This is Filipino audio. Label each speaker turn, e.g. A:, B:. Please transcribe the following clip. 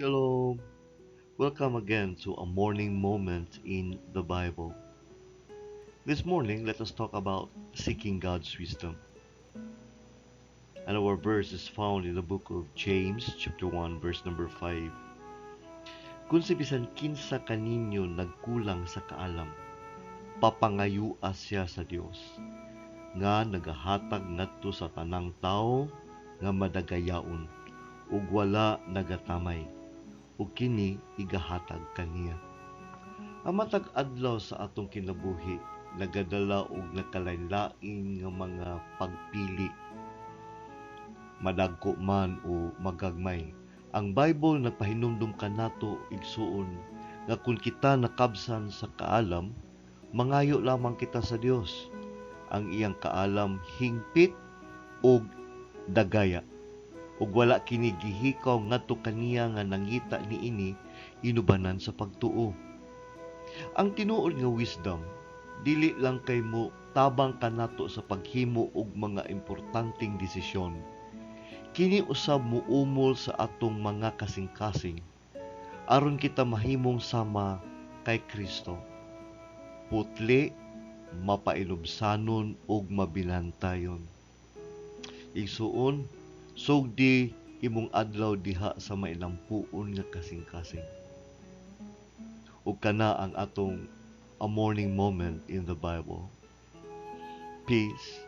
A: Shalom. Welcome again to a morning moment in the Bible. This morning, let us talk about seeking God's wisdom. And our verse is found in the book of James, chapter 1, verse number 5. Kung si bisan kinsa kaninyo nagkulang sa kaalam, papangayua siya sa Dios, nga nagahatag ngadto sa tanang tao nga madagayaon, ug wala nagatamay, ug kini igahatag kaniya. Ang matag adlaw sa atong kinabuhi nagadala og nakalain-lain nga mga pagpili, madagko man o magagmay. Ang Bible nagpahinumdum kanato igsuon nga kung kita nakabsan sa kaalam, mangayo lamang kita sa Dios. Ang iyang kaalam hingpit og dagaya. Ug wala kini gihikaw ngadto kaniya nga nangita niini inubanan sa pagtuo. Ang tinuod nga wisdom dili lang kay mo tabang kanato sa paghimo og mga importanteng desisyon. Kini usab muumol sa atong mga kasing-kasing aron kita mahimong sama kay Kristo. Putli, mapailubsanon ug mabilantayon. Igsuon, sugdi imong adlaw diha sa mailampuon nga kasing-kasing. Ug kana ang atong a morning moment in the Bible. Peace